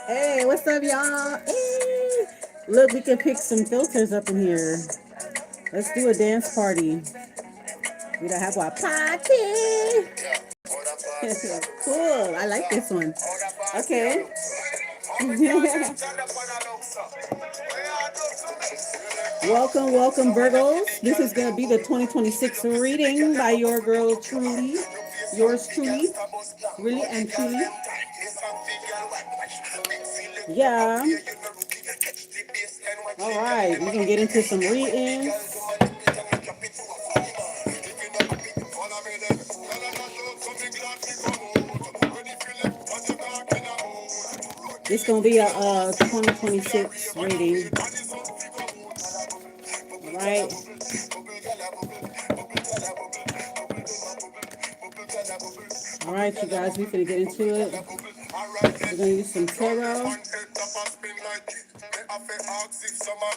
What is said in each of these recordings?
Hey, what's up, y'all? Hey. Look, we can pick some filters up in here. Let's do a dance party. We don't have a party. Cool. I like this one. Okay. Welcome, welcome, Virgos. This is going to be the 2026 reading by your girl, truly. Yours truly. Really and truly. Yeah. All right. We're going to get into some readings. It's going to be a 2026 reading. All right. All right, you guys, we're going to get into it. We're going to use some tarot.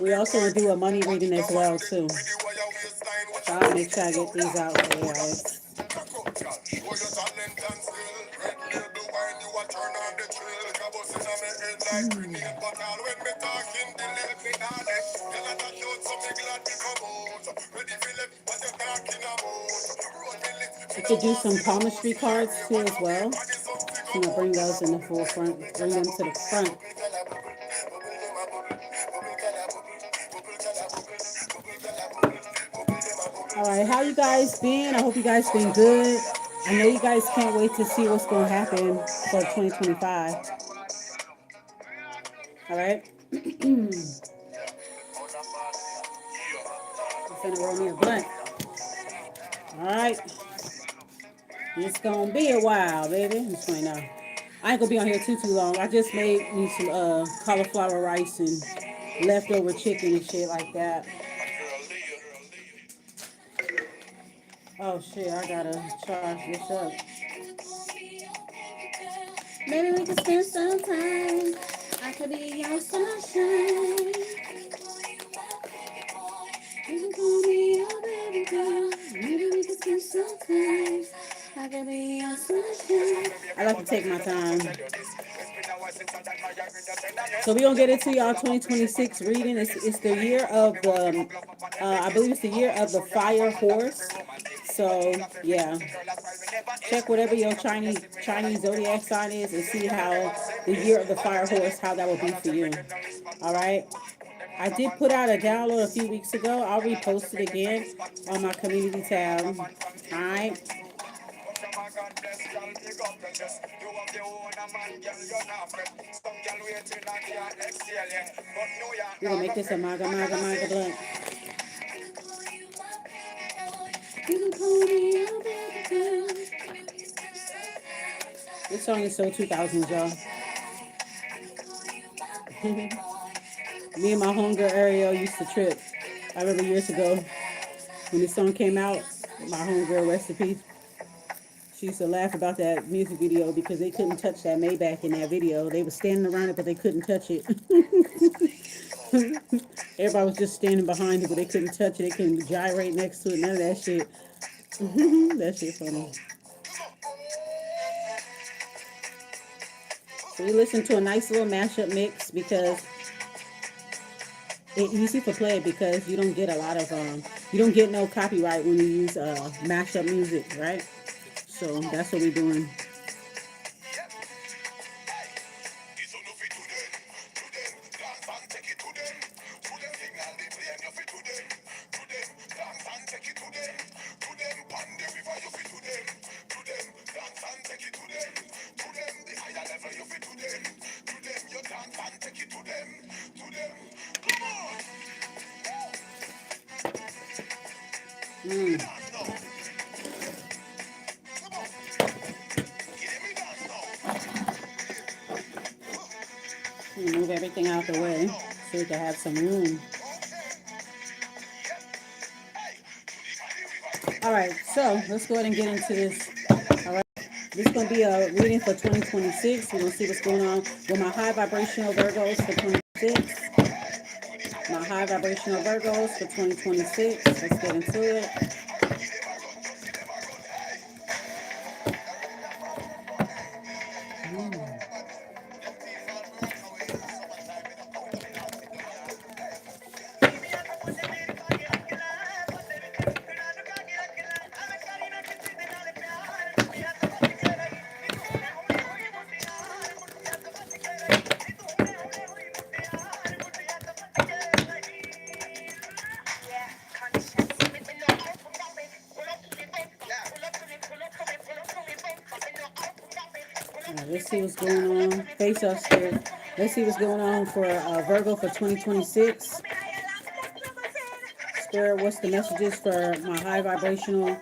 We also going to do a money reading as well, too. So I'll make sure I get these out for you guys. We could do some palmistry cards too as well. I'm gonna bring those in the forefront, bring them to the front. All right, how you guys been? I hope you guys been good. I know you guys can't wait to see what's gonna happen for 2025. All right. I'm finna roll me a blunt. All right. It's gonna be a while, baby. It's right now. I ain't gonna be on here too long. I just made me some cauliflower rice and leftover chicken and shit like that. Oh shit, I gotta charge this up. Maybe we can spend some time. I could be your sunshine. You can call me your baby girl. Maybe we can spend some time. I could be your sunshine. I like to take my time. So we're going to get into y'all 2026 reading. It's the year of the, I believe it's the year of the fire horse. So, yeah. Check whatever your Chinese zodiac sign is and see how the year of the fire horse, how that will be for you. All right. I did put out a download a few weeks ago. I'll repost it again on my community tab. All right. We're going to make this a maga blunt. This song is so 2000s, y'all. Me and my homegirl Ariel used to trip. I remember years ago when this song came out, my homegirl, rest in peace, she used to laugh about that music video because they couldn't touch that Maybach in that video. They were standing around it, but they couldn't touch it. Everybody was just standing behind it, but they couldn't touch it. They couldn't gyrate next to it. None of that shit. That shit funny. So we listened to a nice little mashup mix because it's easy for play because you don't get a lot of you don't get no copyright when you use mashup music, right? So that's what we're doing. Move everything out the way so we can have some room. All right, so let's go ahead and get into this. All right, this is going to be a reading for 2026. We're going to see what's going on with my high vibrational Virgos for 2026. My high vibrational Virgos for 2026. Let's get into it. see what's going on. Face up, Spirit. Let's see what's going on for Virgo for 2026. Spirit, what's the messages for my high vibrational,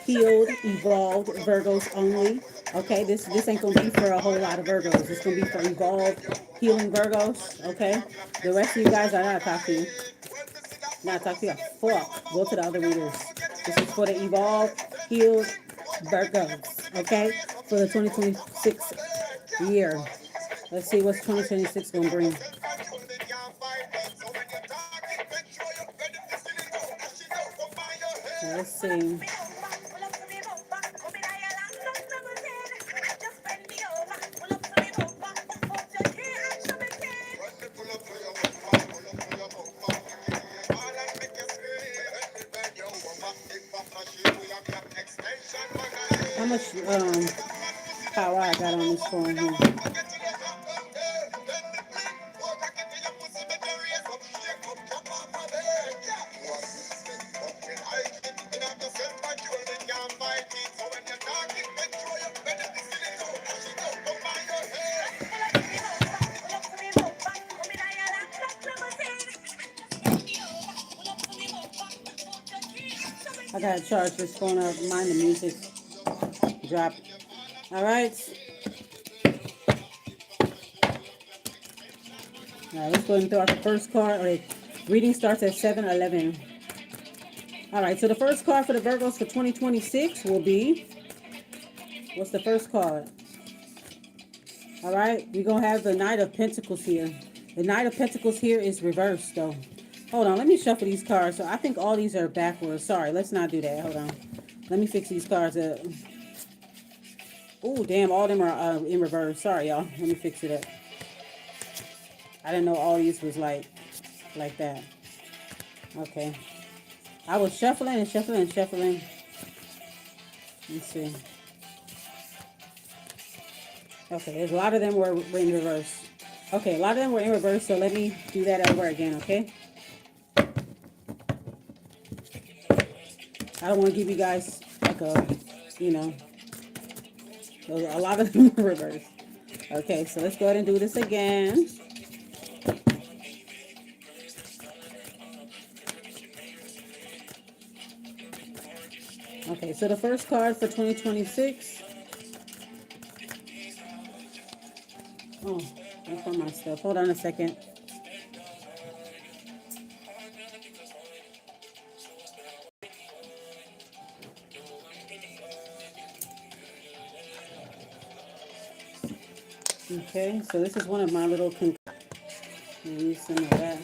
healed, evolved Virgos only? Okay, this ain't gonna be for a whole lot of Virgos. It's gonna be for evolved, healing Virgos. Okay, the rest of you guys, I gotta talk to you. Not talk to you. Fuck. Go to the other readers. This is for the evolved, healed Virgos. Okay, for the 2026 year. Let's see what's 2026 gonna bring. Let's see. How much power I got on this phone here? I gotta charge this phone up. Mind the music drop. All right. All right, let's go ahead and throw out the first card. Right. Reading starts at 7:11. All right, so the first card for the Virgos for 2026 will be, what's the first card? All right, we're going to have the Knight of Pentacles here. The Knight of Pentacles here is reversed, though. Hold on, let me shuffle these cards. So I think all these are backwards. Sorry, let's not do that. Hold on. Let me fix these cards up. Oh, damn, all of them are in reverse. Sorry, y'all. Let me fix it up. I didn't know all these was like that. Okay. I was shuffling and shuffling and shuffling. Let's see. Okay, there's a lot of them were in reverse. Okay, a lot of them were in reverse, so let me do that over again, okay? I don't want to give you guys like a, you know, a lot of them in reverse. Okay, so let's go ahead and do this again. Okay, so the first card for 2026. Oh, I found my stuff. Hold on a second. Okay, so this is one of my little use some of that.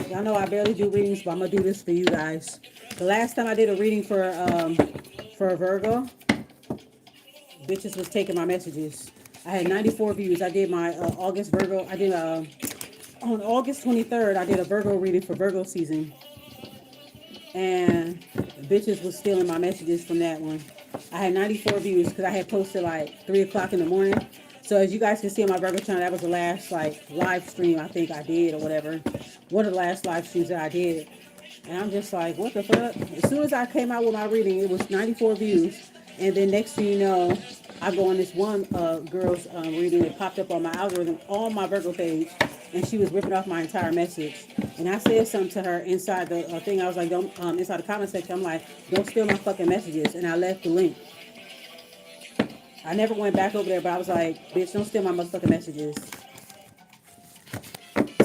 Y'all know I barely do readings, but I'm gonna do this for you guys. The last time I did a reading for a Virgo, bitches was taking my messages. I had 94 views. I did my August Virgo. I did on August 23rd. I did a Virgo reading for Virgo season, and bitches was stealing my messages from that one. I had 94 views because I had posted like 3 o'clock in the morning. So as you guys can see on my Virgo channel, that was the last like live stream I think I did or whatever. One of the last live streams that I did. And I'm just like, what the fuck? As soon as I came out with my reading, it was 94 views. And then next thing you know, I go on this one girl's reading. It popped up on my algorithm on my Virgo page. And she was ripping off my entire message. And I said something to her inside the thing. I was like, don't, inside the comment section, I'm like, don't steal my fucking messages. And I left the link. I never went back over there, but I was like, bitch, don't steal my motherfucking messages.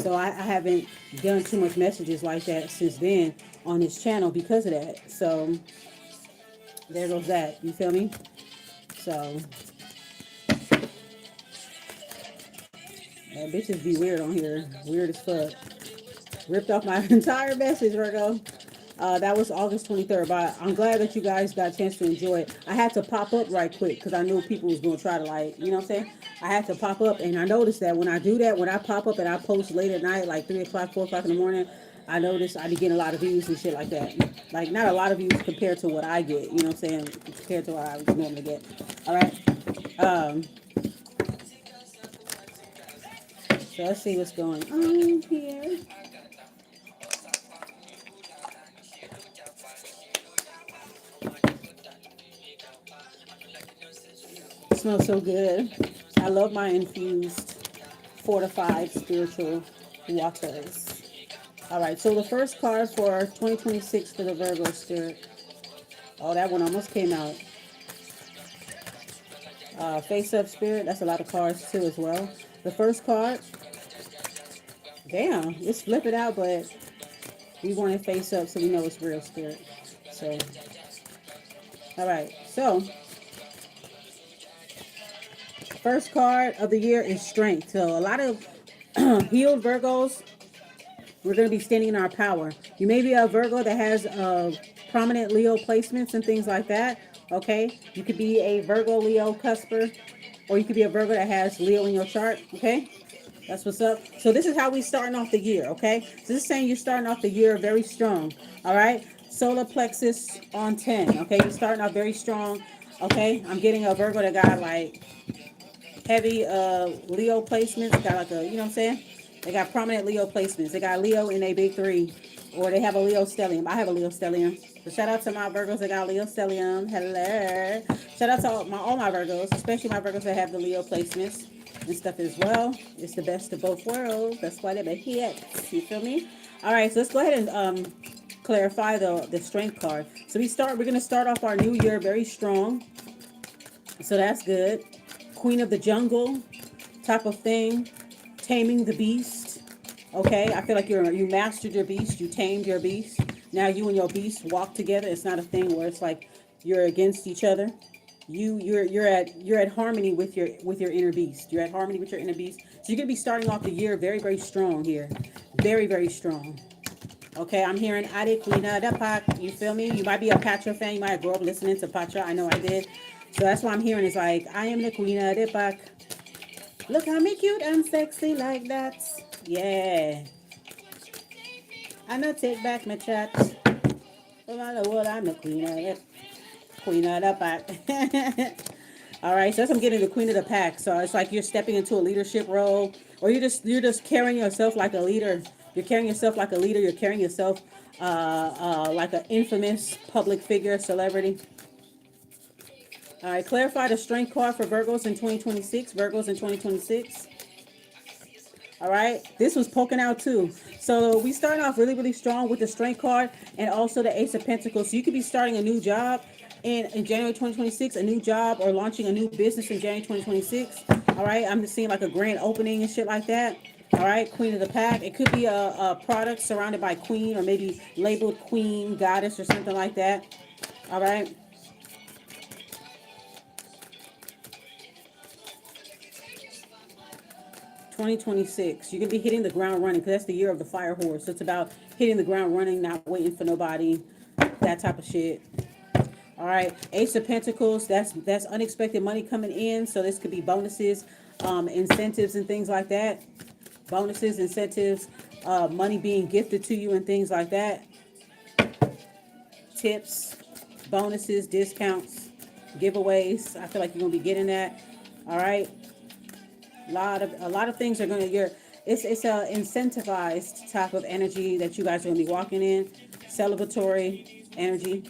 So I haven't done too much messages like that since then on this channel because of that. So there goes that. You feel me? So that bitches be weird on here. Weird as fuck. Ripped off my entire message, Virgo. That was August 23rd, but I'm glad that you guys got a chance to enjoy it. I had to pop up right quick because I knew people was going to try to like, you know what I'm saying? I had to pop up, and I noticed that when I do that, when I pop up and I post late at night, like 3 o'clock, 4 o'clock in the morning, I noticed I be getting a lot of views and shit like that. Like, not a lot of views compared to what I get, you know what I'm saying? Compared to what I would normally get. All right? So let's see what's going on here. It smells so good. I love my infused, fortified spiritual waters. All right, so the first card for 2026 for the Virgo spirit. Oh, that one almost came out. Face up spirit. That's a lot of cards too as well. The first card. Damn, it's flipping out, but we want it face up so we know it's real spirit. So, all right. So, first card of the year is strength. So, a lot of healed Virgos, we're going to be standing in our power. You may be a Virgo that has prominent Leo placements and things like that. Okay. You could be a Virgo Leo cusper, or you could be a Virgo that has Leo in your chart. Okay. That's what's up. So this is how we starting off the year, okay? So this is saying you're starting off the year very strong, all right? Solar plexus on 10, okay? You're starting off very strong, okay? I'm getting a Virgo that got like heavy Leo placements, got like a, you know what I'm saying? They got prominent Leo placements. They got Leo in a big three, or they have a Leo stellium. I have a Leo stellium. So shout out to my Virgos that got Leo stellium. Hello. Shout out to all my Virgos, especially my Virgos that have the Leo placements and stuff as well. It's the best of both worlds. That's why they're here. You feel me? All right, so let's go ahead and clarify the strength card. So we're gonna start off our new year very strong. So that's good. Queen of the jungle type of thing. Taming the beast. Okay, I feel like you mastered your beast, you tamed your beast. Now you and your beast walk together. It's not a thing where it's like you're against each other. You're at harmony with your inner beast. You're at harmony with your inner beast. So you're gonna be starting off the year very, very strong here. Very, very strong. Okay, I'm hearing Ade Quina da Pac. You feel me? You might be a Patra fan. You might have grown up listening to Patra. I know I did. So that's what I'm hearing is like, I am the Queen of the Pac. Look how me cute and sexy like that. Yeah. I know take back my chat. Around the world, I'm the queen of it. Queen of the pack. All right, so that's I'm getting the queen of the pack. So it's like you're stepping into a leadership role, or you're just carrying yourself like a leader. You're carrying yourself like a leader. You're carrying yourself like an infamous public figure, celebrity. All right, clarify the strength card for Virgos in 2026. Virgos in 2026. All right, this was poking out too. So we starting off really, really strong with the strength card and also the Ace of Pentacles. So you could be starting a new job in January 2026, a new job or launching a new business in January 2026. All right, I'm just seeing like a grand opening and shit like that. All right, Queen of the Pack. It could be a product surrounded by Queen or maybe labeled Queen, Goddess or something like that. All right. 2026, you're gonna be hitting the ground running because that's the year of the fire horse. So it's about hitting the ground running, not waiting for nobody, that type of shit. All right, Ace of Pentacles, that's unexpected money coming in. So this could be bonuses, incentives and things like that. Bonuses, incentives, money being gifted to you and things like that. Tips, bonuses, discounts, giveaways. I feel like you're gonna be getting that. All right. A lot of things are gonna it's a incentivized type of energy that you guys are gonna be walking in. Celebratory energy.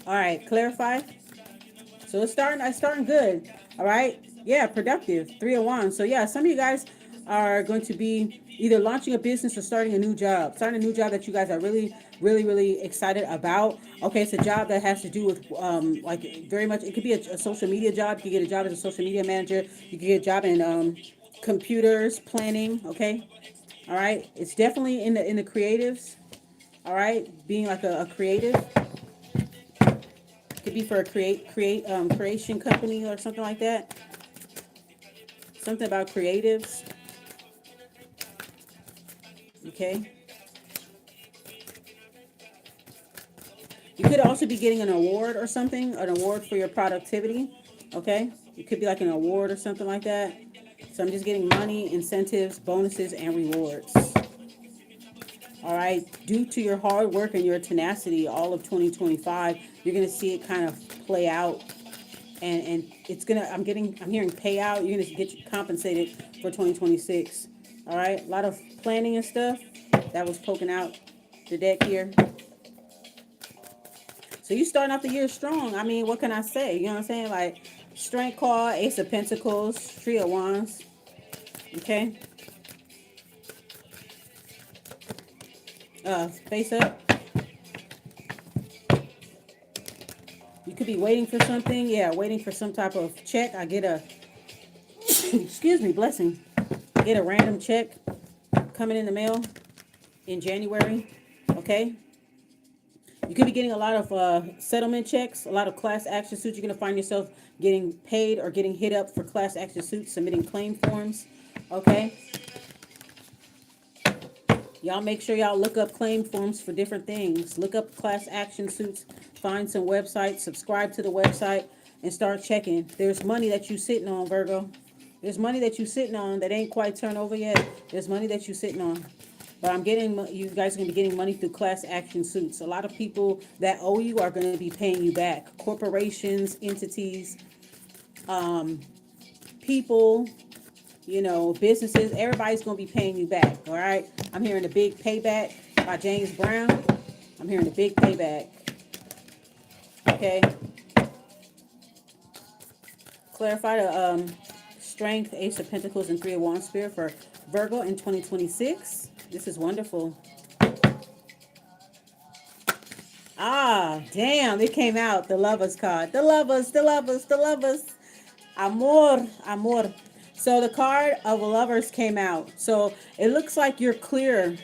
All right, clarify. So it's starting good. All right. Yeah, productive. 3 of Wands. So yeah, some of you guys are going to be either launching a business or starting a new job. Starting a new job that you guys are really, really, really excited about. Okay, it's a job that has to do with like very much. It could be a social media job. You could get a job as a social media manager. You could get a job in computers planning. Okay. All right. It's definitely in the creatives. All right, being like a creative. Could be for a creation company or something like that. Something about creatives. Okay. You could also be getting an award or something, an award for your productivity. Okay. It could be like an award or something like that. So I'm just getting money, incentives, bonuses, and rewards. All right. Due to your hard work and your tenacity, all of 2025, you're going to see it kind of play out. And it's going to, I'm hearing payout. You're going to get compensated for 2026. All right, a lot of planning and stuff. That was poking out the deck here. So you starting off the year strong. I mean, what can I say? You know what I'm saying? Like, strength card, Ace of Pentacles, Three of Wands. Okay. Face up. You could be waiting for something. Yeah, waiting for some type of check. I get a, excuse me, blessing. Get a random check coming in the mail in January. Okay. You could be getting a lot of settlement checks, a lot of class action suits. You're going to find yourself getting paid or getting hit up for class action suits, submitting claim forms. Okay. Y'all make sure y'all look up claim forms for different things. Look up class action suits. Find some websites. Subscribe to the website and start checking. There's money that you sitting on, Virgo. There's money that you sitting on that ain't quite turned over yet. There's money that you sitting on. But I'm getting, you guys are going to be getting money through class action suits. A lot of people that owe you are going to be paying you back. Corporations, entities, people, you know, businesses, everybody's going to be paying you back, all right? I'm hearing a big payback by James Brown. I'm hearing a big payback, okay? Clarify the strength, Ace of Pentacles, and Three of Wands spirit for Virgo in 2026. This is wonderful. Ah, damn, it came out, the Lovers card. The Lovers, the Lovers, the Lovers. Amor, amor. So the card of Lovers came out. So it looks like you're clear.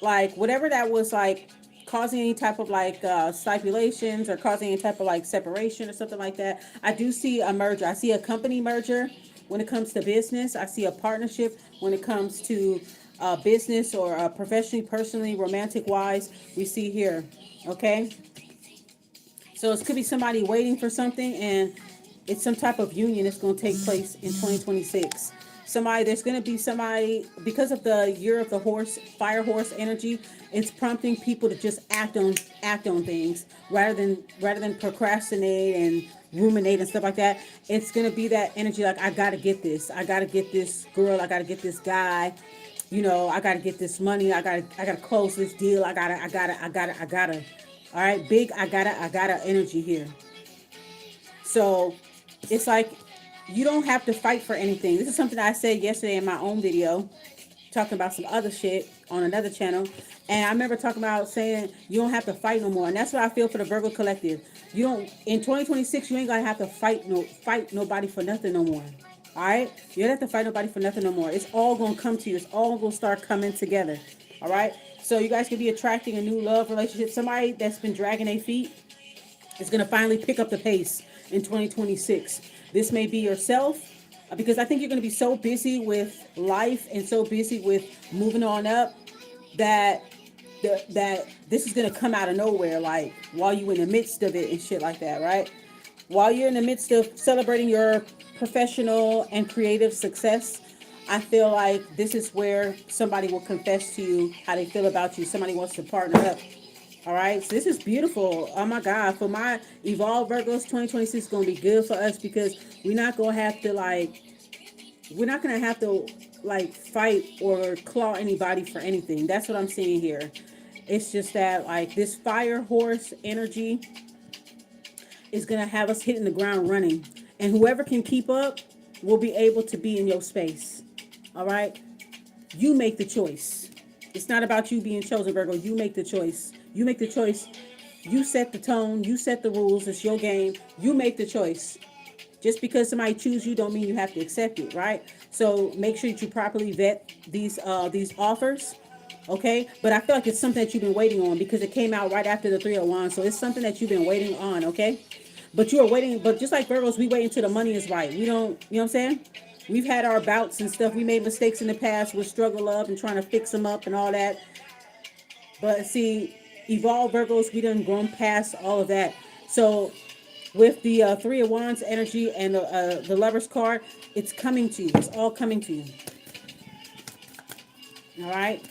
Like, whatever that was, like, causing any type of, like, stipulations or causing any type of, like, separation or something like that. I do see a merger. I see a company merger when it comes to business. I see a partnership when it comes to business or professionally, personally, romantic-wise. We see here, okay? So it could be somebody waiting for something, and it's some type of union that's going to take place in 2026. There's going to be somebody, because of the year of the horse, fire horse energy, it's prompting people to just act on things rather than procrastinate and ruminate and stuff like that. It's going to be that energy, like, I got to get this girl, I got to get this guy, you know, I got to get this money, I got to close this deal, I got to. All right, big I gotta energy here. So it's like, you don't have to fight for anything. This is something I said yesterday in my own video, talking about some other shit on another channel. And I remember talking about saying you don't have to fight no more. And that's what I feel for the Virgo collective. You don't, in 2026, you ain't gonna have to fight nobody for nothing no more. All right? You don't have to fight nobody for nothing no more. It's all gonna come to you. It's all gonna start coming together. All right? So you guys could be attracting a new love relationship. Somebody that's been dragging their feet is gonna finally pick up the pace in 2026. This may be yourself, because I think you're going to be so busy with life and so busy with moving on up that that this is going to come out of nowhere, like while you're in the midst of it and shit like that, right? While you're in the midst of celebrating your professional and creative success, I feel like this is where somebody will confess to you how they feel about you. Somebody wants to partner up. All right, so this is beautiful. Oh my God, for my Evolved Virgos, 2026 is going to be good for us, because we're not going to have to fight or claw anybody for anything. That's what I'm seeing here. It's just that, like, this fire horse energy is going to have us hitting the ground running. And whoever can keep up will be able to be in your space. All right? You make the choice. It's not about you being chosen, Virgo. You make the choice. You make the choice. You set the tone. You set the rules. It's your game. You make the choice. Just because somebody chooses you don't mean you have to accept it, right? So make sure that you properly vet these offers, okay? But I feel like it's something that you've been waiting on, because it came out right after the Three of Wands. So it's something that you've been waiting on, okay? But you are waiting. But just like Virgos, we wait until the money is right. We don't, you know what I'm saying? We've had our bouts and stuff. We made mistakes in the past with struggle up and trying to fix them up and all that. But see, Evolved Virgos, we done grown past all of that. So with the Three of Wands energy and the Lovers card, it's coming to you. It's all coming to you. All right?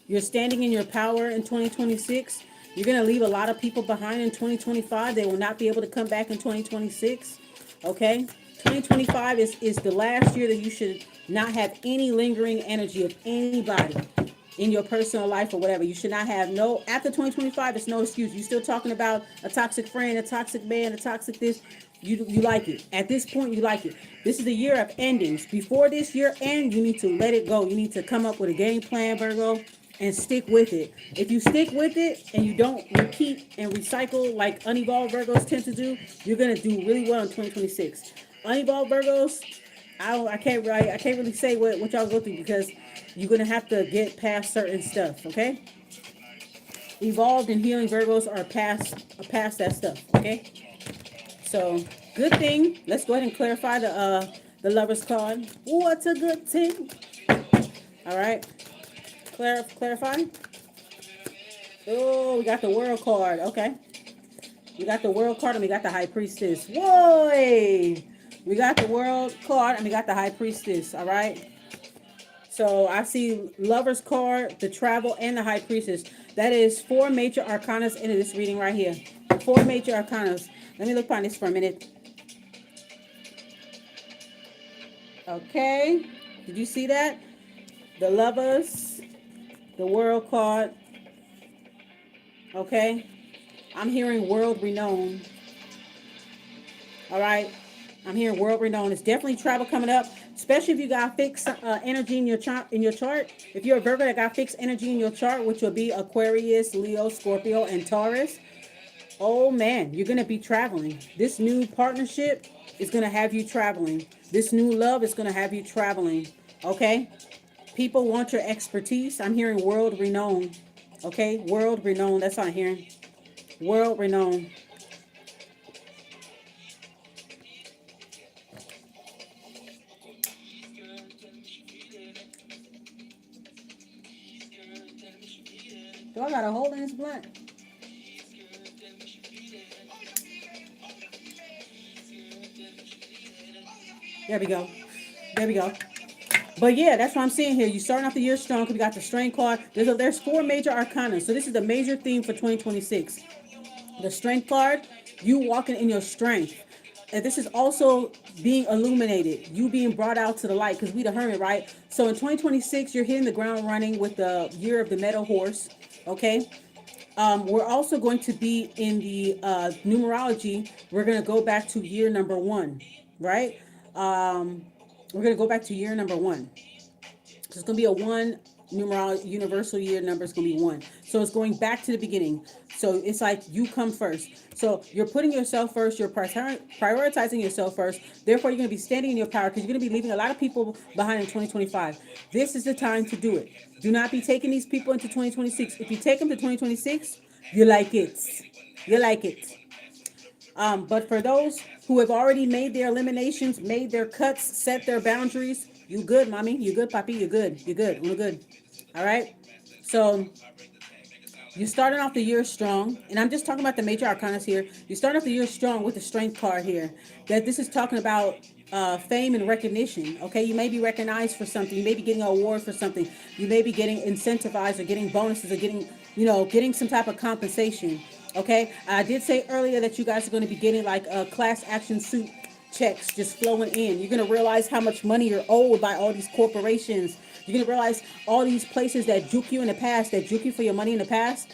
You're standing in your power in 2026. You're going to leave a lot of people behind in 2025. They will not be able to come back in 2026. Okay? 2025 is the last year that you should not have any lingering energy of anybody in your personal life or whatever. You should not have no, after 2025, it's no excuse. You still talking about a toxic friend, a toxic man, a toxic this. You like it. At this point, you like it. This is the year of endings. Before this year ends, you need to let it go. You need to come up with a game plan, Virgo, and stick with it. If you stick with it and you don't repeat and recycle like unevolved Virgos tend to do, you're gonna do really well in 2026. Unevolved Virgos, I can't really say what y'all go through because you're gonna have to get past certain stuff. Okay, evolved and healing Virgos are past that stuff. Okay, so good thing. Let's go ahead and clarify the Lovers card. What's a good thing? All right, clarify. Oh, we got the World card. Okay, we got the World card and we got the High Priestess. Whoa! We got the World card and we got the High Priestess. All right. So I see Lover's card, the Travel, and the High Priestess. That is 4 major arcanas into this reading right here. 4 major arcanas. Let me look on this for a minute. Okay. Did you see that? The Lovers, the World card. Okay. I'm hearing world renowned. All right. I'm hearing world renowned. It's definitely travel coming up, especially if you got fixed energy in your chart. If you're a Virgo that got fixed energy in your chart, which will be Aquarius, Leo, Scorpio, and Taurus. Oh man, you're gonna be traveling. This new partnership is gonna have you traveling. This new love is gonna have you traveling. Okay. People want your expertise. I'm hearing world renowned. Okay, world renowned. That's what I'm hearing. World renowned. Do I got a hole in this blunt? There we go. There we go. But yeah, that's what I'm seeing here. You're starting off the year strong because we got the Strength card. There's 4 major arcana. So this is the major theme for 2026. The Strength card, you walking in your strength. And this is also being illuminated. You being brought out to the light because we the Hermit, right? So in 2026, you're hitting the ground running with the year of the Metal Horse. Okay. We're also going to be in the numerology. We're going to go back to year number 1, right? We're going to go back to year number 1. So it's going to be a 1 numeral universal year number is going to be 1. So it's going back to the beginning. So it's like you come first. So you're putting yourself first. You're prioritizing yourself first. Therefore, you're going to be standing in your power because you're going to be leaving a lot of people behind in 2025. This is the time to do it. Do not be taking these people into 2026. If you take them to 2026, you like it. You like it. But for those who have already made their eliminations, made their cuts, set their boundaries, you good, mommy. You good, papi. You good. You good. We're good. All right. So you're starting off the year strong, and I'm just talking about the major arcanas here. You're starting off the year strong with the Strength card here. That this is talking about fame and recognition. Okay, you may be recognized for something. You may be getting an award for something. You may be getting incentivized or getting bonuses or getting some type of compensation. Okay, I did say earlier that you guys are going to be getting like a class action suit checks just flowing in. You're going to realize how much money you're owed by all these corporations. You're going to realize all these places that juke you in the past, that juke you for your money in the past.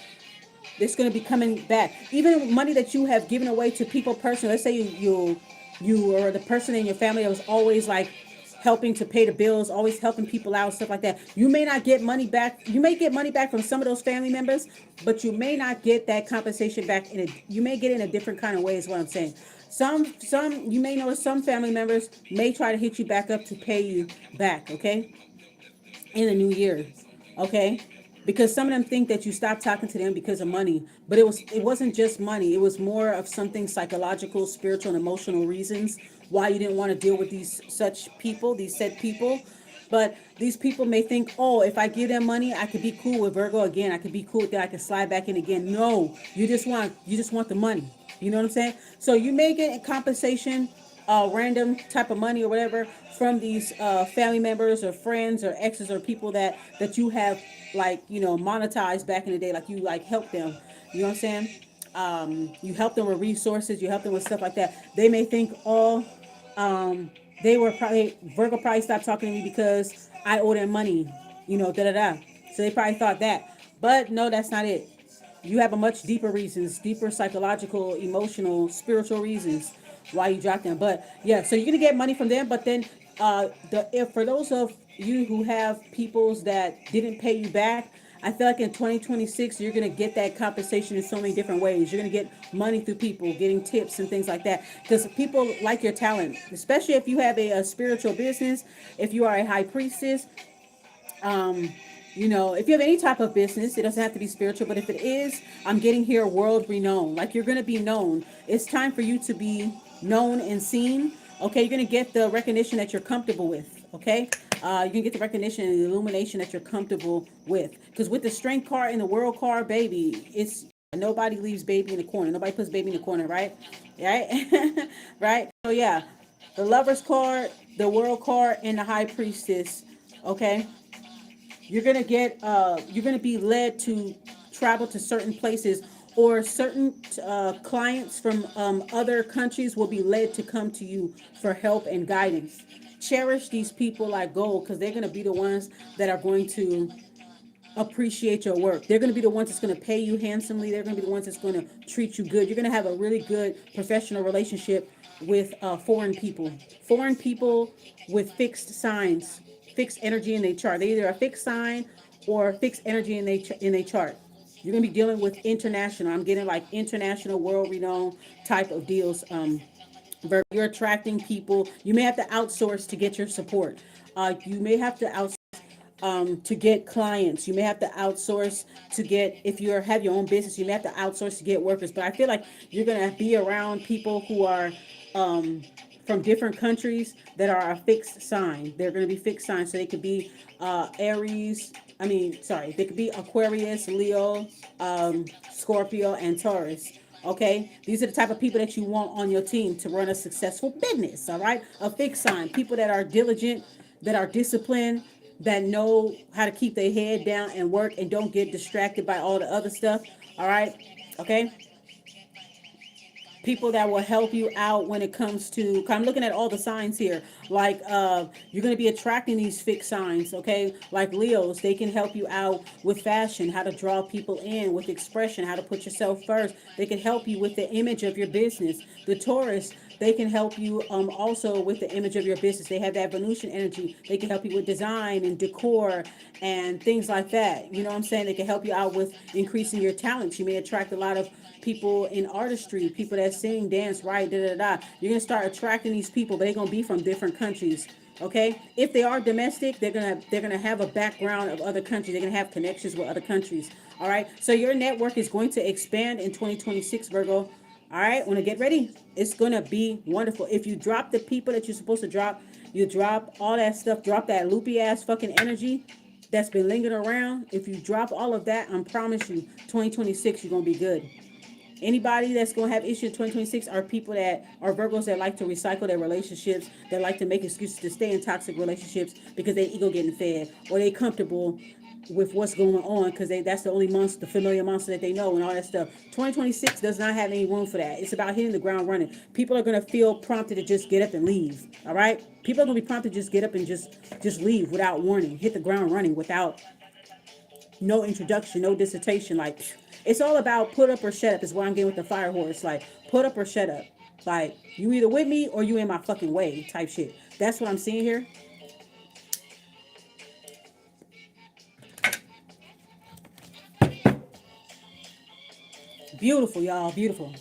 It's going to be coming back. Even money that you have given away to people personally. Let's say you are the person in your family that was always like helping to pay the bills, always helping people out, stuff like that. You may not get money back. You may get money back from some of those family members, but you may not get that compensation back you may get it in a different kind of way is what I'm saying. Some you may notice some family members may try to hit you back up to pay you back, okay? In the new year. Okay? Because some of them think that you stopped talking to them because of money, but it wasn't just money. It was more of something psychological, spiritual, and emotional reasons why you didn't want to deal with these said people. But these people may think, oh, if I give them money, I could be cool with Virgo again. I could be cool with that. I could slide back in again. No, you just want the money. You know what I'm saying? So you may get a compensation, random type of money or whatever from these family members or friends or exes or people that you have monetized back in the day, like you help them. You know what I'm saying? You help them with resources. You help them with stuff like that. They may think, oh, They were probably, Virgo probably stopped talking to me because I owe them money, da da da. So they probably thought that. But no, that's not it. You have a much deeper reasons, deeper psychological, emotional, spiritual reasons why you dropped them. But yeah, so you're gonna get money from them. But then, if for those of you who have peoples that didn't pay you back, I feel like in 2026 you're gonna get that compensation in so many different ways. You're gonna get money through people, getting tips and things like that, because people like your talent, especially if you have a spiritual business. If you are a high priestess, um, if you have any type of business, it doesn't have to be spiritual, but if it is, I'm getting here world renowned. Like you're going to be known. It's time for you to be known and seen. Okay, you're going to get the recognition that you're comfortable with. Okay, you're going to get the recognition and the illumination that you're comfortable with. Because with the strength card and the world card, baby, it's nobody leaves baby in the corner. Nobody puts baby in the corner, right? Right? Right? So, yeah, the lover's card, the world card, and the high priestess. Okay, you're gonna be led to travel to certain places, or certain clients from other countries will be led to come to you for help and guidance. Cherish these people like gold, because they're gonna be the ones that are going to appreciate your work. They're going to be the ones that's going to pay you handsomely. They're going to be the ones that's going to treat you good. You're going to have a really good professional relationship with foreign people with fixed signs, fixed energy in their chart. They either are fixed sign or fixed energy in their chart. You're going to be dealing with international. I'm getting like international, world renowned type of deals. You're attracting people. You may have to outsource to get your support. You may have to outsource to get clients. You may have to outsource to get, if you have your own business, you may have to outsource to get workers. But I feel like you're going to be around people who are from different countries that are a fixed sign. They're going to be fixed signs. So they could be Aries. They could be Aquarius, Leo, Scorpio, and Taurus. Okay, these are the type of people that you want on your team to run a successful business. All right, a fixed sign, people that are diligent, that are disciplined, that know how to keep their head down and work and don't get distracted by all the other stuff. All right, okay, people that will help you out when it comes to, I'm looking at all the signs here, like you're going to be attracting these fixed signs. Okay, like Leos, they can help you out with fashion, how to draw people in, with expression, how to put yourself first. They can help you with the image of your business. The Taurus, they can help you also with the image of your business. They have that Venusian energy. They can help you with design and decor and things like that. You know what I'm saying? They can help you out with increasing your talents. You may attract a lot of people in artistry, people that sing, dance, write, da da da. You're gonna start attracting these people, but they're gonna be from different countries. Okay, if they are domestic, they're gonna have a background of other countries. They're gonna have connections with other countries. All right, so your network is going to expand in 2026, Virgo. All right, when I get ready, it's gonna be wonderful. If you drop the people that you're supposed to drop, you drop all that stuff, drop that loopy ass fucking energy that's been lingering around. If you drop all of that, I promise you, 2026, you're gonna be good. Anybody that's going to have issues in 2026 are people that are Virgos that like to recycle their relationships, that like to make excuses to stay in toxic relationships because they ego getting fed, or they comfortable with what's going on because that's the only monster, the familiar monster that they know, and all that stuff. 2026 does not have any room for that. It's about hitting the ground running. People are going to feel prompted to just get up and leave. All right, people are going to be prompted to just get up and just leave without warning, hit the ground running without no introduction, no dissertation. Like, it's all about put up or shut up is what I'm getting with the fire horse. Like, put up or shut up. Like, you either with me or you in my fucking way type shit. That's what I'm seeing here. Beautiful, y'all. Beautiful.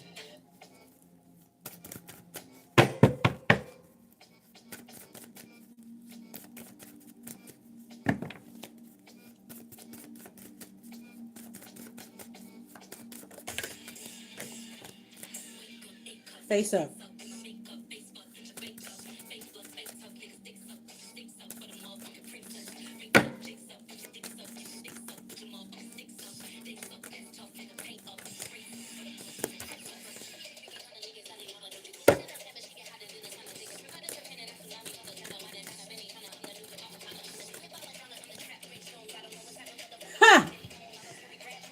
Face up. Ha!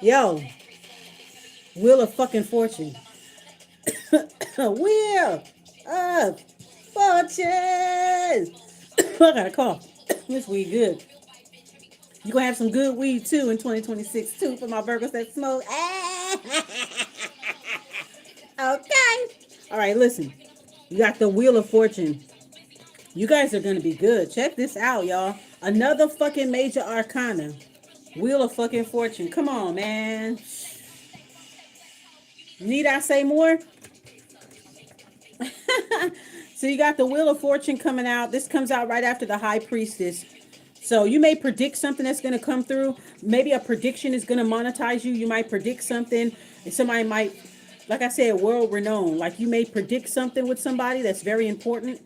Yo, Wheel of fucking Fortune. Wheel up. Fortune. I got a cough. This weed good. You gonna have some good weed too in 2026 too for my Virgos that smoke. Okay. All right, listen. You got the Wheel of Fortune. You guys are gonna be good. Check this out, y'all. Another fucking major arcana. Wheel of fucking Fortune. Come on, man. Need I say more? So you got the Wheel of Fortune coming out. This comes out right after the High Priestess. So you may predict something that's going to come through. Maybe a prediction is going to monetize you. You might predict something, and somebody might, like I said, world renowned. Like you may predict something with somebody that's very important.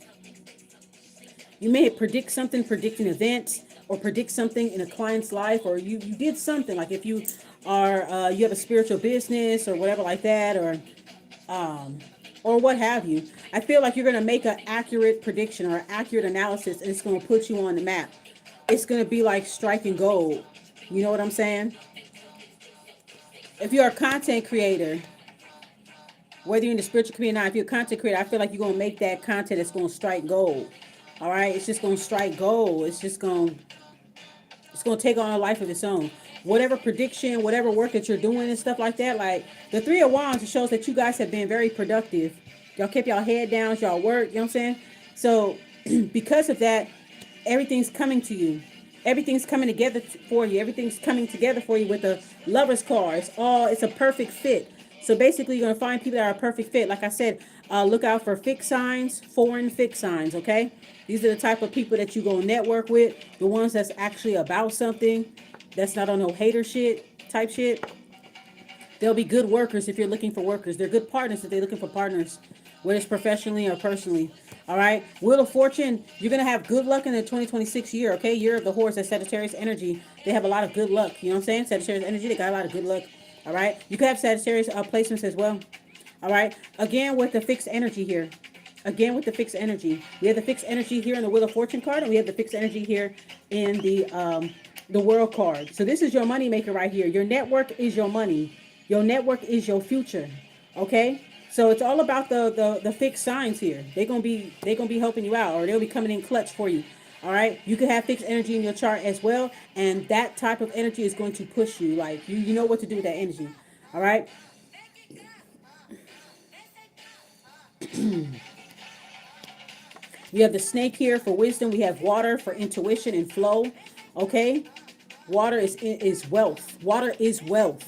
You may predict something, predict an event, or predict something in a client's life, or you did something. Like if you are you have a spiritual business or whatever like that, or what have you. I feel like you're going to make an accurate prediction or accurate analysis, and it's going to put you on the map. It's going to be like striking gold. You know what I'm saying? If you're a content creator, whether you're in the spiritual community or not, if you're a content creator, I feel like you're going to make that content that's going to strike gold. All right? It's just going to strike gold. It's going to take on a life of its own. Whatever prediction, whatever work that you're doing and stuff like that, like the Three of Wands, it shows that you guys have been very productive. Y'all kept y'all head down, y'all work, you know what I'm saying? So because of that, everything's coming to you. Everything's coming together for you. Everything's coming together for you with the Lover's card. It's a perfect fit. So basically, you're going to find people that are a perfect fit. Like I said, look out for fixed signs, foreign fixed signs, okay? These are the type of people that you go network with. The ones that's actually about something. That's not on no hater shit, type shit. They'll be good workers if you're looking for workers. They're good partners if they're looking for partners, whether it's professionally or personally. All right. Wheel of Fortune, you're going to have good luck in the 2026 year, okay? Year of the horse, that's Sagittarius energy. They have a lot of good luck. You know what I'm saying? Sagittarius energy, they got a lot of good luck. All right. You could have Sagittarius placements as well. All right. Again, with the fixed energy here. Again, with the fixed energy. We have the fixed energy here in the Wheel of Fortune card, and we have the fixed energy here in the World card. So this is your money maker right here. Your network is your money. Your network is your future. Okay? So it's all about the fixed signs here. They're gonna be helping you out, or they'll be coming in clutch for you. All right, you could have fixed energy in your chart as well, and that type of energy is going to push you. Like you know what to do with that energy. All right. We have the snake here for wisdom. We have water for intuition and flow. Okay, water is wealth. Water is wealth.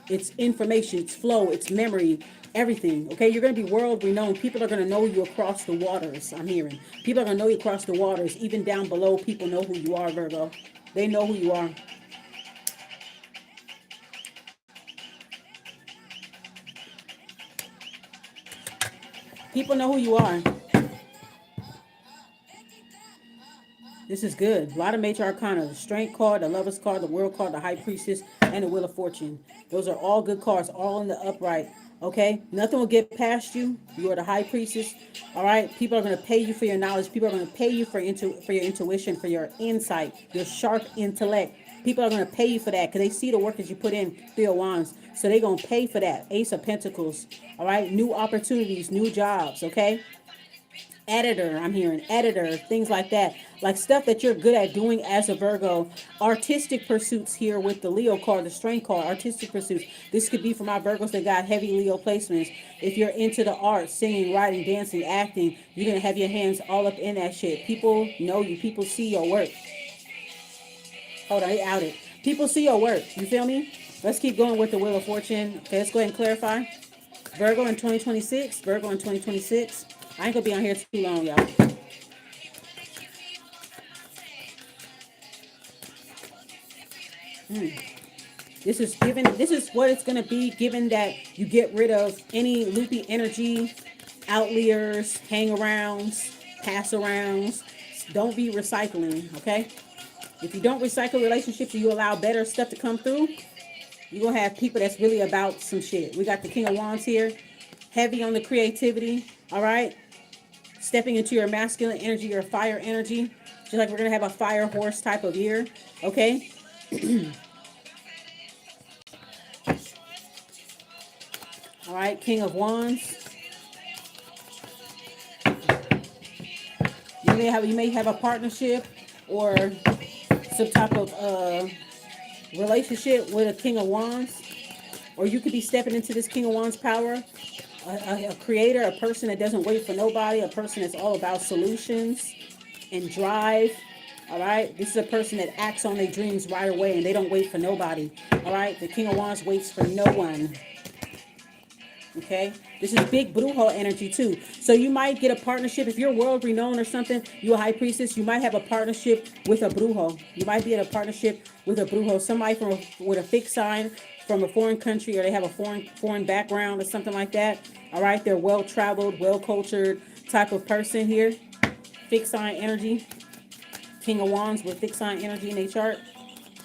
It's information. It's flow. It's memory. Everything. Okay, you're going to be world renowned. People are going to know you across the waters. I'm hearing people are going to know you across the waters. Even down below, people know who you are, Virgo. They know who you are. People know who you are. This is good. A lot of major arcana. The Strength card, the Lover's card, the World card, the High Priestess, and the Wheel of Fortune. Those are all good cards, all in the upright. Okay? Nothing will get past you. You are the High Priestess. All right? People are going to pay you for your knowledge. People are going to pay you for your intuition, for your insight, your sharp intellect. People are going to pay you for that because they see the work that you put in. Three of Wands. So they're going to pay for that. Ace of Pentacles. All right? New opportunities, new jobs. Okay? Editor, I'm hearing editor, things like that, like stuff that you're good at doing as a Virgo. Artistic pursuits here with the Leo card, the Strength card. Artistic pursuits. This could be for my Virgos that got heavy Leo placements. If you're into the arts, singing, writing, dancing, acting, you're gonna have your hands all up in that shit. People know you. People see your work. Hold on, they outed. People see your work. You feel me? Let's keep going with the Wheel of Fortune. Okay, let's go ahead and clarify. Virgo in 2026. Virgo in 2026. I ain't gonna be on here too long, y'all. This is what it's gonna be, given that you get rid of any loopy energy, outliers, hang-arounds, pass-arounds. Don't be recycling, okay? If you don't recycle relationships and you allow better stuff to come through, you're gonna have people that's really about some shit. We got the King of Wands here, heavy on the creativity, all right? Stepping into your masculine energy, your fire energy. Just like we're going to have a fire horse type of year. Okay? All right, King of Wands. you may have a partnership or some type of relationship with a King of Wands, or you could be stepping into this King of Wands power. A creator, a person that doesn't wait for nobody, a person that's all about solutions and drive. All right, this is a person that acts on their dreams right away and they don't wait for nobody. All right, the King of Wands waits for no one. Okay, this is big brujo energy too. So you might get a partnership if you're world renowned or something. You're a high priestess. You might have a partnership with a brujo. You might be in a partnership with a brujo. Somebody with a fixed sign from a foreign country, or they have a foreign background or something like that. All right, they're well traveled, well cultured type of person here. Fixed sign energy. King of Wands with fixed sign energy in their chart.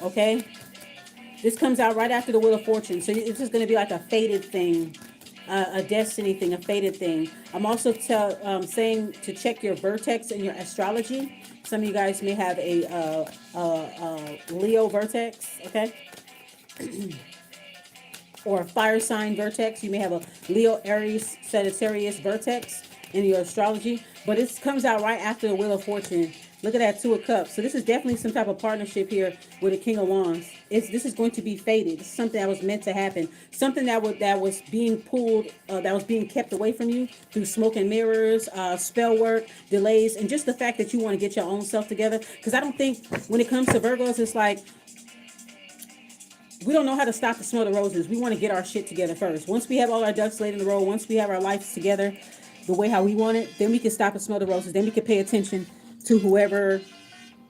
Okay, this comes out right after the Wheel of Fortune. So it's just going to be like a fated thing. A destiny thing, a fated thing. I'm also saying to check your vertex in your astrology. Some of you guys may have a Leo vertex, okay? Or a fire sign vertex. You may have a Leo, Aries, Sagittarius vertex in your astrology. But it comes out right after the Wheel of Fortune. Look at that Two of Cups. So this is definitely some type of partnership here with the King of Wands. This is going to be fated. This is something that was meant to happen. Something that was being pulled, that was being kept away from you through smoke and mirrors, spell work, delays, and just the fact that you want to get your own self together. Because I don't think when it comes to Virgos, it's like we don't know how to stop the smell of roses. We want to get our shit together first. Once we have all our ducks laid in a row, once we have our lives together the way how we want it, then we can stop and smell the roses. Then we can pay attention to whoever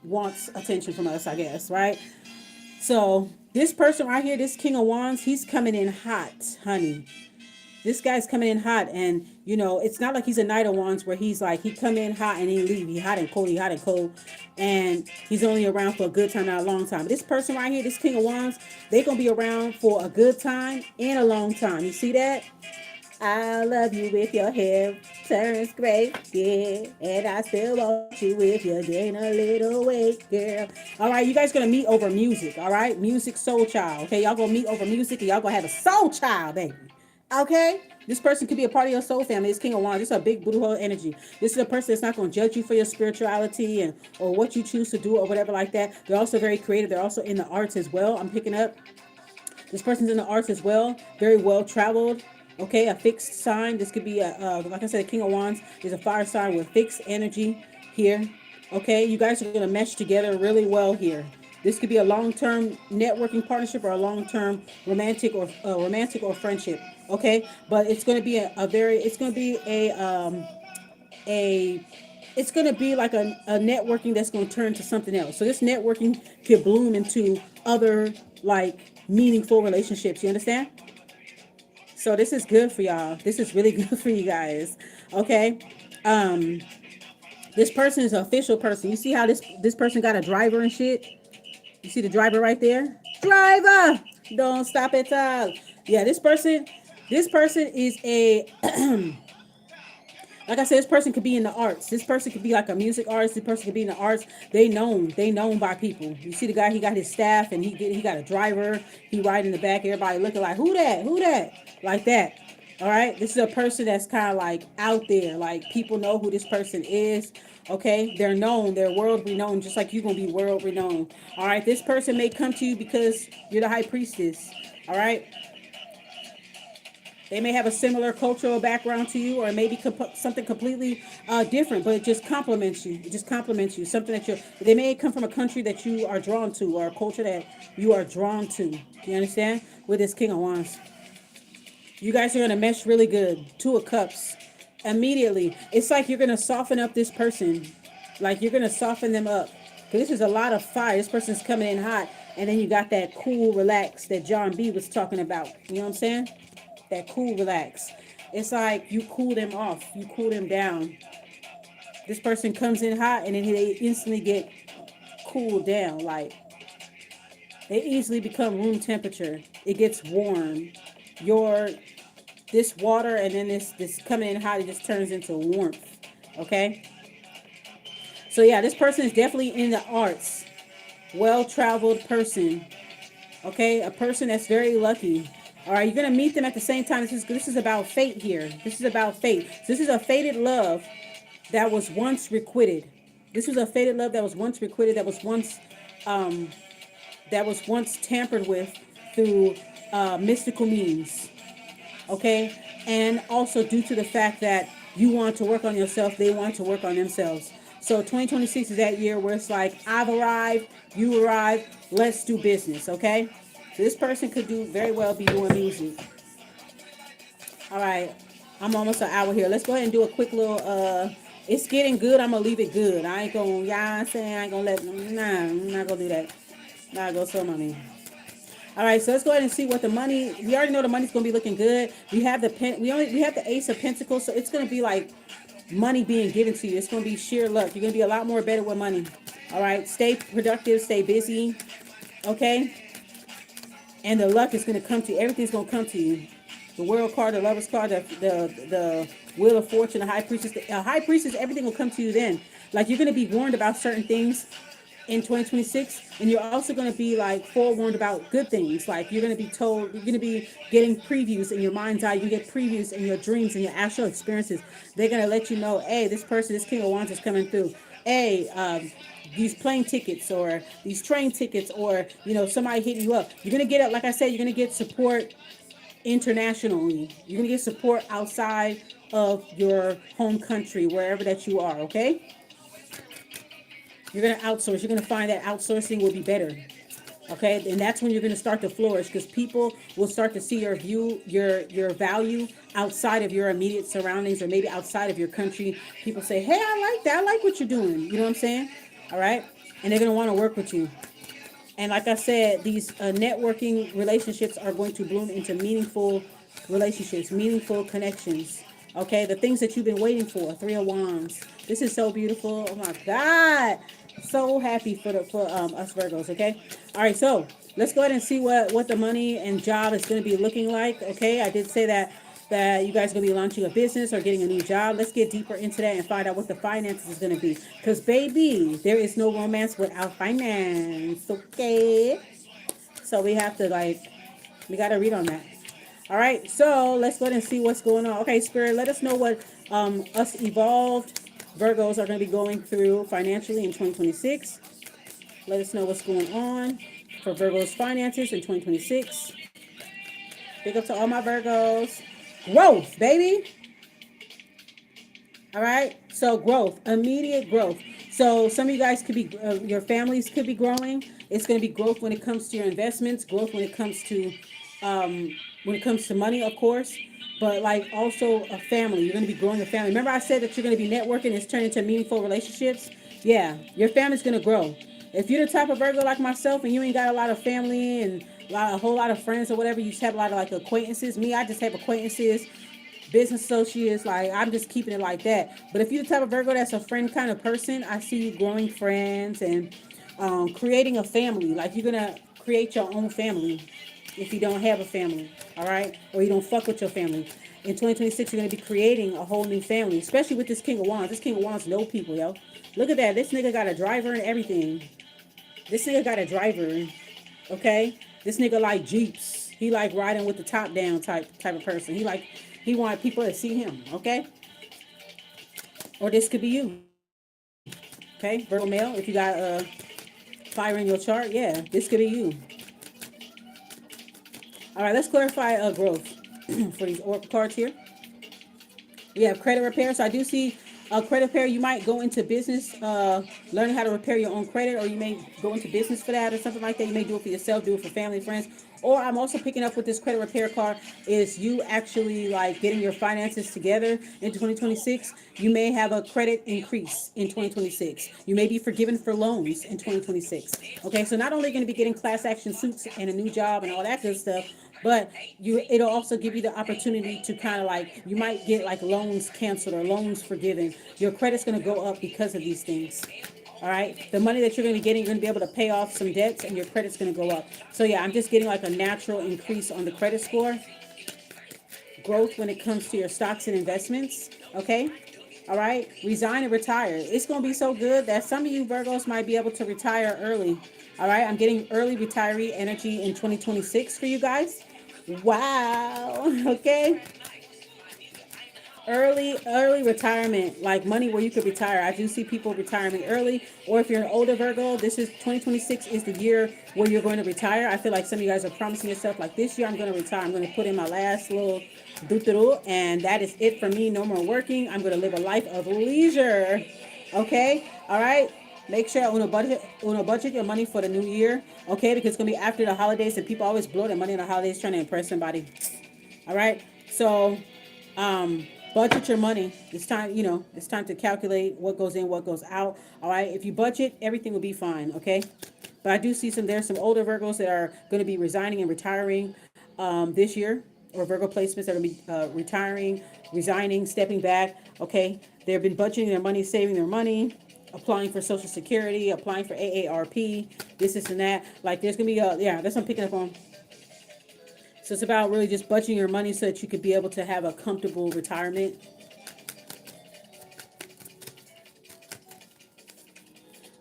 wants attention from us, I guess, right? So this person right here, this King of Wands, he's coming in hot, honey. This guy's coming in hot, and you know, it's not like he's a Knight of Wands where he's like, he come in hot and he leave. He hot and cold, he hot and cold, and he's only around for a good time, not a long time. But this person right here, this King of Wands, they're going to be around for a good time and a long time. You see that? I love you if your hair turns gray, yeah, and I still want you if you gain a little weight, girl. All right, you guys gonna meet over music, all right? Music, soul child, okay? Y'all gonna meet over music, and y'all gonna have a soul child, baby, okay? This person could be a part of your soul family. This King of Wands, this is a big brutal energy. This is a person that's not gonna judge you for your spirituality and or what you choose to do or whatever like that. They're also very creative. They're also in the arts as well. I'm picking up. This person's in the arts as well. Very well traveled. Okay, a fixed sign. This could be, like I said, a King of Wands is a fire sign with fixed energy here. Okay, you guys are going to mesh together really well here. This could be a long-term networking partnership or a long-term romantic or friendship. Okay, but it's going to be it's going to be it's going to be like a networking that's going to turn to something else. So this networking could bloom into other like meaningful relationships. You understand? So this is good for y'all. This is really good for you guys. Okay. This person is an official person. You see how this person got a driver and shit? You see the driver right there? Driver! Don't stop at all. Yeah, this person is a like I said, this person could be in the arts. This person could be like a music artist. This person could be in the arts. They known by people. You see the guy, he got his staff and he got a driver. He ride in the back. Everybody looking like, who that? Like that. All right. This is a person that's kind of like out there. Like people know who this person is. Okay. They're known. They're world renowned, just like you're going to be world renowned. All right. This person may come to you because you're the high priestess. All right. They may have a similar cultural background to you, or maybe something completely different, but it just complements you. It just complements you. Something that they may come from a country that you are drawn to, or a culture that you are drawn to. Do you understand? With this King of Wands, you guys are going to mesh really good. Two of Cups. Immediately, it's like you're going to soften up this person. Like you're going to soften them up. Because this is a lot of fire. This person's coming in hot. And then you got that cool, relax that John B was talking about. You know what I'm saying? That cool, relax. It's like you cool them off. You cool them down. This person comes in hot and then they instantly get cooled down. Like they easily become room temperature. It gets warm. This water and then this coming in hot, it just turns into warmth. Okay? So yeah, this person is definitely in the arts. Well-traveled person. Okay? A person that's very lucky. All right, you're going to meet them at the same time. This is about fate here. This is about fate. So this is a fated love that was once requited. This was a faded love that was once requited, that was once tampered with through mystical means. Okay, and also due to the fact that you want to work on yourself, they want to work on themselves. So 2026 is that year where it's like, I've arrived, you arrived, let's do business. Okay, so this person could do very well be doing music. All right, I'm almost an hour here. Let's go ahead and do a quick little it's getting good, I'm gonna leave it good. I ain't gonna, yeah, I'm saying I ain't gonna I'm not gonna do that. Nah, go sell money. All right, so let's go ahead and see what the money. We already know the money's gonna be looking good. We have the we have the Ace of Pentacles, so it's gonna be like money being given to you. It's gonna be sheer luck. You're gonna be a lot more better with money. All right, stay productive, stay busy. Okay, and the luck is gonna come to you. Everything's gonna come to you. The World card, the Lovers card, the Wheel of Fortune, the High Priestess. The High Priestess, everything will come to you then. Like, you're gonna be warned about certain things in 2026, and you're also going to be like forewarned about good things. Like, you're going to be told, you're going to be getting previews in your mind's eye. You get previews in your dreams and your actual experiences. They're going to let you know, hey, this person, this King of Wands is coming through. Hey, these plane tickets or these train tickets, or, you know, somebody hitting you up. You're going to get it. Like I said, you're going to get support internationally. You're going to get support outside of your home country, wherever that you are. Okay. You're going to outsource. You're going to find that outsourcing will be better. Okay. And that's when you're going to start to flourish, because people will start to see your your value outside of your immediate surroundings, or maybe outside of your country. People say, hey, I like that. I like what you're doing. You know what I'm saying? All right. And they're going to want to work with you. And like I said, these networking relationships are going to bloom into meaningful relationships, meaningful connections. Okay. The things that you've been waiting for. 3 of Wands. This is so beautiful. Oh my God. So happy for us Virgos. Okay. All right. So let's go ahead and see what the money and job is going to be looking like. Okay. I did say that you guys are going to be launching a business or getting a new job. Let's get deeper into that and find out what the finances is going to be. Because, baby, there is no romance without finance. Okay. So we have to, we got to read on that. All right. So let's go ahead and see what's going on. Okay, Spirit, let us know what us evolved Virgos are going to be going through financially in 2026. Let us know what's going on for Virgos finances in 2026. Big up to all my Virgos. Growth, baby. All right. So growth, immediate growth. So some of you guys could be, your families could be growing. It's going to be growth when it comes to your investments, growth when it comes to money, of course. But like also a family, you're going to be growing a family. Remember I said that you're going to be networking, it's turning into meaningful relationships? Yeah, your family's going to grow. If you're the type of Virgo like myself and you ain't got a lot of family and a whole lot of friends or whatever, you just have a lot of like acquaintances. Me, I just have acquaintances, business associates, like I'm just keeping it like that. But if you're the type of Virgo that's a friend kind of person, I see you growing friends and creating a family. Like, you're going to create your own family. If you don't have a family, all right, or you don't fuck with your family. In 2026, you're going to be creating a whole new family, especially with this King of Wands. This King of Wands know people, yo. Look at that. This nigga got a driver and everything. This nigga got a driver, okay? This nigga like Jeeps. He like riding with the top down type of person. He want people to see him, okay? Or this could be you, okay? Virgo male, if you got fire in your chart, yeah, this could be you. All right, let's clarify growth for these oracle cards here. We have credit repair. So I do see a credit repair. You might go into business, learning how to repair your own credit, or you may go into business for that or something like that. You may do it for yourself, do it for family and friends. Or I'm also picking up with this credit repair card is you actually like getting your finances together in 2026. You may have a credit increase in 2026. You may be forgiven for loans in 2026. Okay, so not only going to be getting class action suits and a new job and all that good stuff, but it'll also give you the opportunity to kind of like, you might get like loans canceled or loans forgiven. Your credit's going to go up because of these things. All right. The money that you're going to be getting, you're going to be able to pay off some debts and your credit's going to go up. So yeah, I'm just getting like a natural increase on the credit score. Growth when it comes to your stocks and investments. Okay. All right. Resign and retire. It's going to be so good that some of you Virgos might be able to retire early. All right. I'm getting early retiree energy in 2026 for you guys. Wow. Okay. Early retirement, like money where you could retire. I do see people retiring early, or if you're an older Virgo, this is 2026 is the year where you're going to retire. I feel like some of you guys are promising yourself, like, this year I'm going to retire. I'm going to put in my last little doo-doo, and that is it for me. No more working. I'm going to live a life of leisure. Okay? All right? Make sure budget your money for the new year, okay? Because it's going to be after the holidays, and people always blow their money on the holidays trying to impress somebody. All right? So, budget your money. It's time, it's time to calculate what goes in, what goes out. All right. If you budget, everything will be fine. Okay. But I do see there's some older Virgos that are going to be resigning and retiring this year, or Virgo placements that are going to be retiring, resigning, stepping back. Okay. They've been budgeting their money, saving their money, applying for Social Security, applying for AARP, this and that. Like, there's going to be, that's what I'm picking up on. So it's about really just budgeting your money so that you could be able to have a comfortable retirement.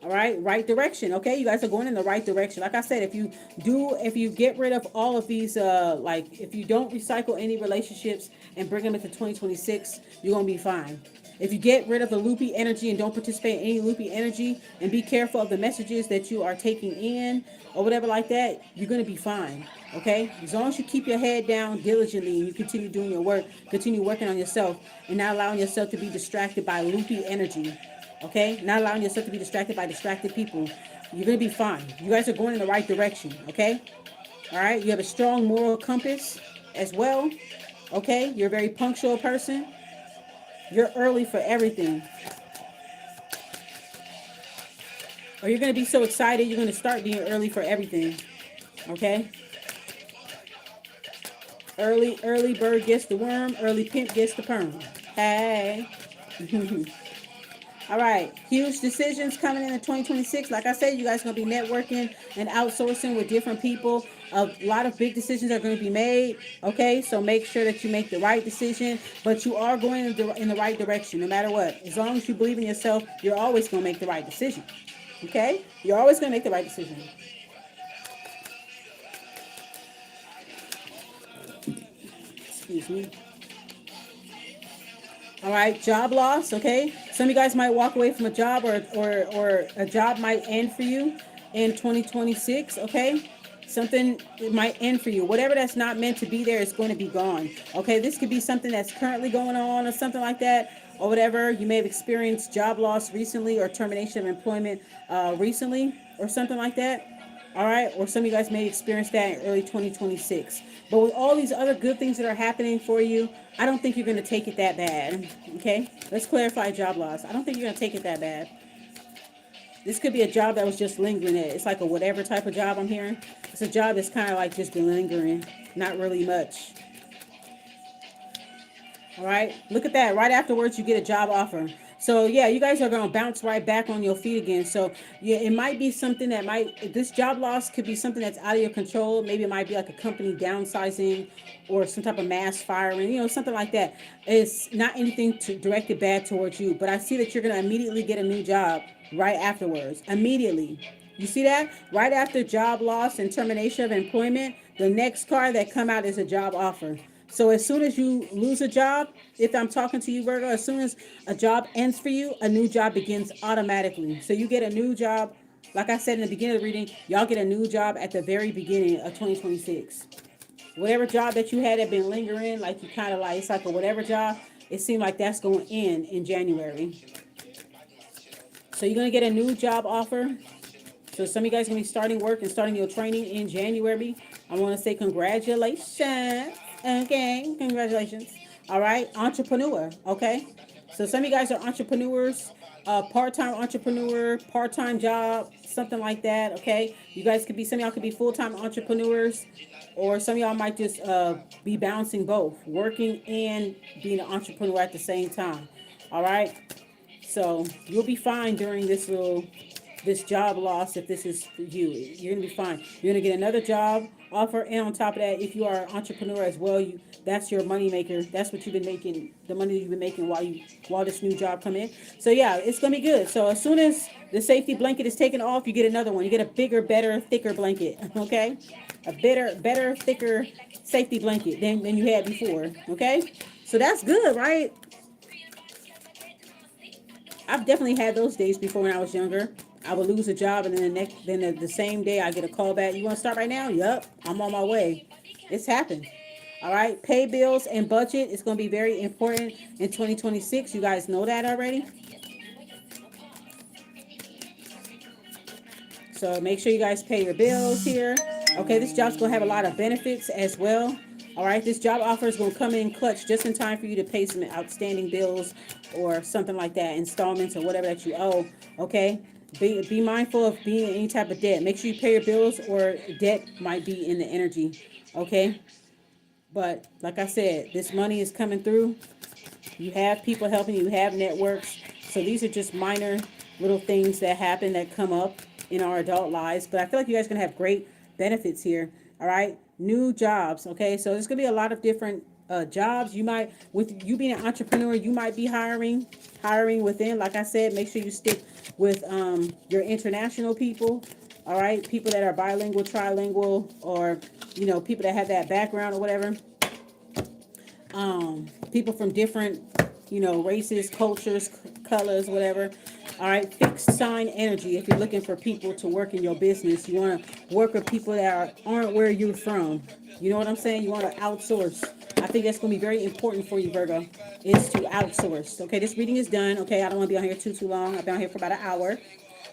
All right, right direction. Okay, you guys are going in the right direction. Like I said, if you get rid of all of these, like if you don't recycle any relationships and bring them into 2026, you're gonna be fine. If you get rid of the loopy energy and don't participate in any loopy energy, and be careful of the messages that you are taking in or whatever like that, you're going to be fine. Okay? As long as you keep your head down diligently and you continue doing your work, continue working on yourself and not allowing yourself to be distracted by loopy energy. Okay? Not allowing yourself to be distracted by distracted people. You're going to be fine. You guys are going in the right direction. Okay? All right? You have a strong moral compass as well. Okay? You're a very punctual person. You're early for everything. Or you're going to be so excited, you're going to start being early for everything. Okay? Early bird gets the worm. Early pimp gets the perm. Hey. All right. Huge decisions coming in 2026. Like I said, you guys are going to be networking and outsourcing with different people. A lot of big decisions are going to be made. Okay, so make sure that you make the right decision. But you are going in the right direction no matter what. As long as you believe in yourself, you're always going to make the right decision. Okay? You're always going to make the right decision. Excuse me. All right, job loss, okay? Some of you guys might walk away from a job, or a job might end for you in 2026, okay? Something might end for you. Whatever that's not meant to be there is going to be gone, okay? This could be something that's currently going on or something like that, or whatever. You may have experienced job loss recently or termination of employment recently or something like that. All right, or some of you guys may experience that in early 2026. But with all these other good things that are happening for you, I don't think you're going to take it that bad. Okay, let's clarify job loss. I don't think you're going to take it that bad. This could be a job that was just lingering. It's like a whatever type of job I'm hearing. It's a job that's kind of like just been lingering, not really much. All right, look at that. Right afterwards, you get a job offer. So yeah, you guys are going to bounce right back on your feet again. So yeah, it might be something that this job loss could be something that's out of your control. Maybe it might be like a company downsizing or some type of mass firing, something like that. It's not anything directed bad towards you, but I see that you're going to immediately get a new job right afterwards. Immediately. You see that? Right after job loss and termination of employment, the next card that come out is a job offer. So as soon as you lose a job, if I'm talking to you, Virgo, as soon as a job ends for you, a new job begins automatically. So you get a new job. Like I said in the beginning of the reading, y'all get a new job at the very beginning of 2026. Whatever job that you had been lingering, like you kind of like, it's like a whatever job, it seemed like that's going to end in January. So you're going to get a new job offer. So some of you guys are going to be starting work and starting your training in January. I want to say congratulations. Okay, congratulations. All right, entrepreneur. Okay, so some of you guys are entrepreneurs, part-time entrepreneur, part-time job, something like that. Okay, you guys could be, some of y'all could be full-time entrepreneurs, or some of y'all might just be balancing both, working and being an entrepreneur at the same time. All right, so you'll be fine during this job loss. If this is for you, you're gonna be fine. You're gonna get another job offer, and on top of that, if you are an entrepreneur as well, that's your money maker. That's what you've been making, the money you've been making while this new job come in. So yeah, it's gonna be good. So as soon as the safety blanket is taken off, you get another one. You get a bigger, better, thicker blanket. Okay, a better, thicker safety blanket than you had before. Okay, so that's good, right? I've definitely had those days before when I was younger. I would lose a job, and then the same day I get a call back. You want to start right now? Yup, I'm on my way. It's happened. All right, pay bills and budget is going to be very important in 2026. You guys know that already. So make sure you guys pay your bills here. Okay, this job's gonna have a lot of benefits as well. All right, this job offer is gonna come in clutch just in time for you to pay some outstanding bills or something like that, installments or whatever that you owe. Okay, be mindful of being in any type of debt. Make sure you pay your bills or debt might be in the energy. Okay, but like I said, this money is coming through. You have people helping you, have networks. So these are just minor little things that happen that come up in our adult lives. But I feel like you guys are going to have great benefits here. All right. New jobs. Okay. So there's going to be a lot of different jobs. You might, with you being an entrepreneur, you might be hiring within. Like I said, make sure you stick with your international people. All right. People that are bilingual, trilingual, or, people that have that background or whatever. People from different, races, cultures, colors, whatever. All right, fixed sign energy. If you're looking for people to work in your business, you want to work with people that aren't where you're from. You know what I'm saying? You want to outsource. I think that's going to be very important for you, Virgo, is to outsource. Okay, this reading is done. Okay, I don't want to be on here too long. I've been on here for about an hour.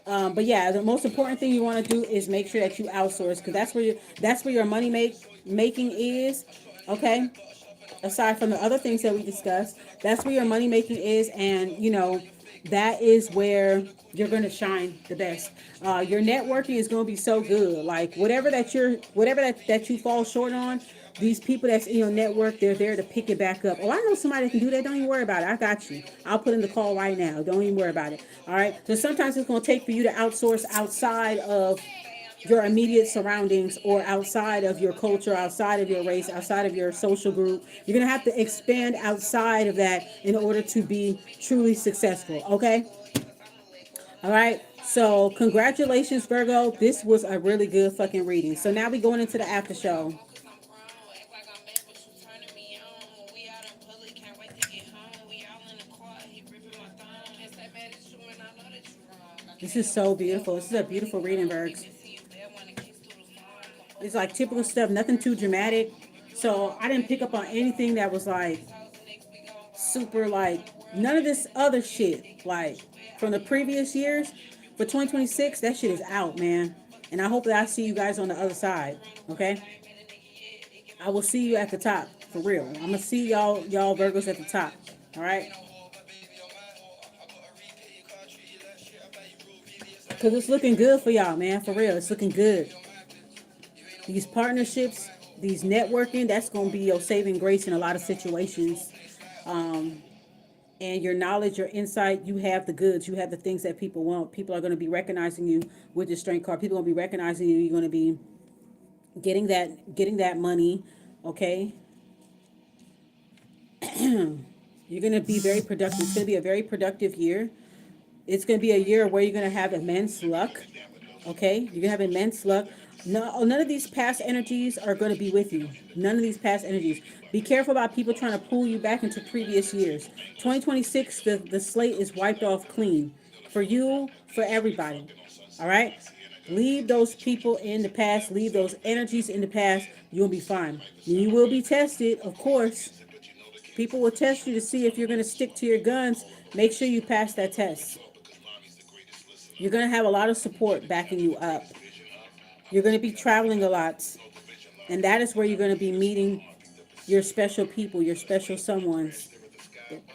But yeah, the most important thing you want to do is make sure that you outsource, because that's where your money making is. Okay, aside from the other things that we discussed, that's where your money making is, and that is where you're going to shine the best. Your networking is going to be so good. Like whatever that you fall short on, these people that's in your network, they're there to pick it back up. Oh, I know somebody that can do that. Don't even worry about it. I got you. I'll put in the call right now. Don't even worry about it. All right. So sometimes it's going to take for you to outsource outside of your immediate surroundings, or outside of your culture, outside of your race, outside of your social group. You're going to have to expand outside of that in order to be truly successful. Okay. All right. So congratulations, Virgo. This was a really good fucking reading. So now we going into the after show. This is so beautiful. This is a beautiful reading, Virgs. It's like typical stuff, nothing too dramatic. So I didn't pick up on anything that was like super, like none of this other shit like from the previous years. For 2026, that shit is out, man. And I hope that I see you guys on the other side. Okay, I will see you at the top for real. I'm gonna see y'all Virgos at the top. All right, because it's looking good for y'all, man. For real, it's looking good. These partnerships, these networking, that's going to be your saving grace in a lot of situations. Um, and your knowledge, your insight, you have the goods, you have the things that people want. People are going to be recognizing you with the strength card. People are going to be recognizing you. You're going to be getting that money. Okay. You're going to be very productive. It's going to be a very productive year. It's going to be a year where you're going to have immense luck. Okay, you're gonna have immense luck. No, none of these past energies are going to be with you. None of these past energies. Be careful about people trying to pull you back into previous years. 2026, the slate is wiped off clean for you, for everybody. All right, leave those people in the past. Leave those energies in the past. You'll be fine. You will be tested, of course. People will test you to see if you're going to stick to your guns. Make sure you pass that test. You're going to have a lot of support backing you up. You're going to be traveling a lot. And that is where you're going to be meeting your special people, your special someones.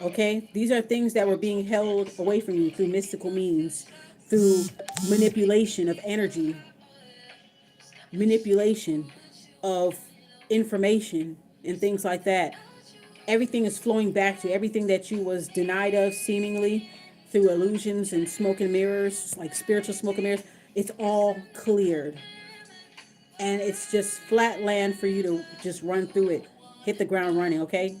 Okay? These are things that were being held away from you through mystical means, through manipulation of energy, manipulation of information, and things like that. Everything is flowing back to you. Everything that you was denied of seemingly through illusions and smoke and mirrors, like spiritual smoke and mirrors, it's all cleared. And it's just flat land for you to just run through it. Hit the ground running, okay?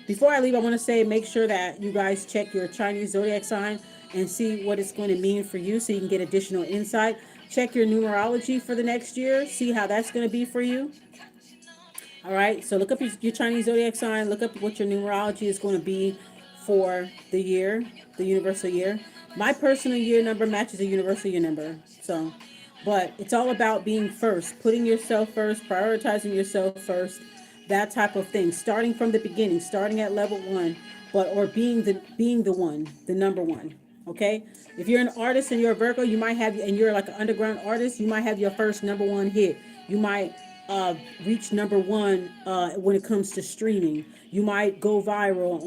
Before I leave, I want to say make sure that you guys check your Chinese zodiac sign and see what it's going to mean for you so you can get additional insight. Check your numerology for the next year. See how that's going to be for you. All right, so look up your Chinese zodiac sign. Look up what your numerology is going to be for the year, the universal year. My personal year number matches the universal year number. So, but it's all about being first, putting yourself first, prioritizing yourself first, that type of thing. Starting from the beginning, starting at level one, but or being the one, the number one. Okay, if you're an artist and you're a Virgo, you might have, and you're like an underground artist, you might have your first number one hit. You might reach number one when it comes to streaming. You might go viral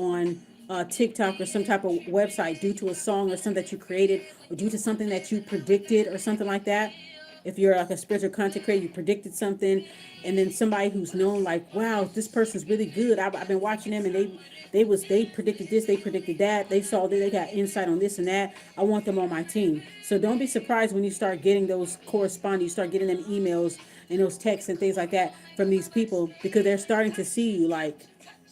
on TikTok or some type of website due to a song or something that you created, or due to something that you predicted or something like that. If you're like a spiritual content creator, you predicted something, and then somebody who's known, like, wow, this person's really good. I've been watching them, and they predicted this, they predicted that, they saw that, they got insight on this and that. I want them on my team. So don't be surprised when you start getting those corresponding, you start getting them emails and those texts and things like that from these people, because they're starting to see you. Like,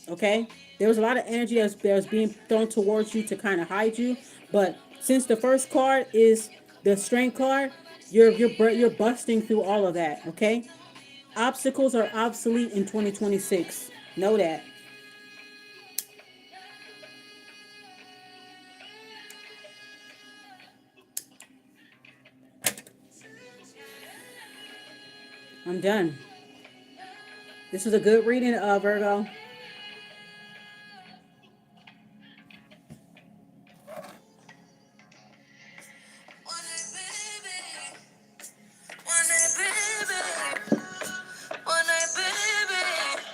okay, there was a lot of energy that was being thrown towards you to kind of hide you, but since the first card is the strength card, you're busting through all of that. Okay, obstacles are obsolete in 2026. Know that. I'm done. This was a good reading, Virgo.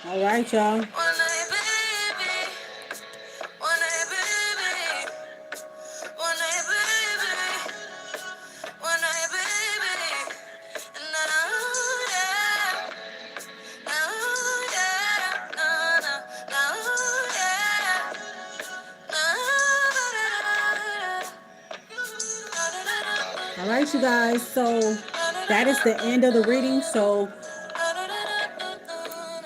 All right, y'all. All right, you guys. So that is the end of the reading. So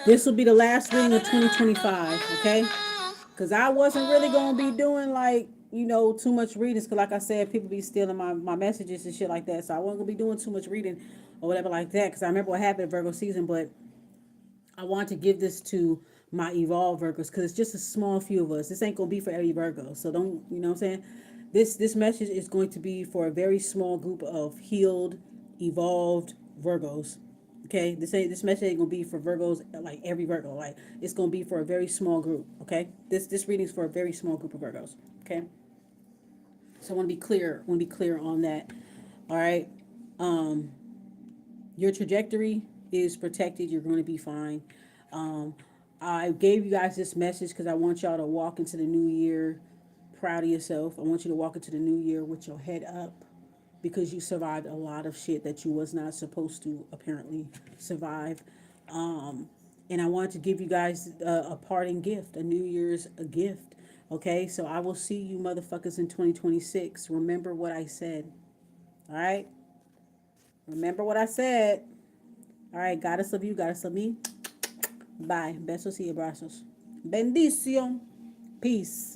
this will be the last reading of 2025. Okay, because I wasn't really gonna be doing, like, too much readings, because like I said, people be stealing my messages and shit like that. So I wasn't gonna be doing too much reading or whatever like that, because I remember what happened in Virgo season. But I want to give this to my evolved Virgos, because it's just a small few of us. This ain't gonna be for every Virgo, so don't, you know what I'm saying? This message is going to be for a very small group of healed, evolved Virgos. Okay, this message ain't gonna be for Virgos, like every Virgo. Like, it's gonna be for a very small group. Okay, this reading is for a very small group of Virgos. Okay, so I want to be clear. I want to be clear on that. All right, um, your trajectory is protected. You're going to be fine. Um, I gave you guys this message because I want y'all to walk into the new year proud of yourself. I want you to walk into the new year with your head up, because you survived a lot of shit that you was not supposed to apparently survive. Um, and I wanted to give you guys a parting gift, a New Year's a gift. Okay, so I will see you motherfuckers in 2026. Remember what I said. All right, remember what I said. All right, goddess of you, goddess of me. Bye. Besos y abrazos. Bendición. Peace.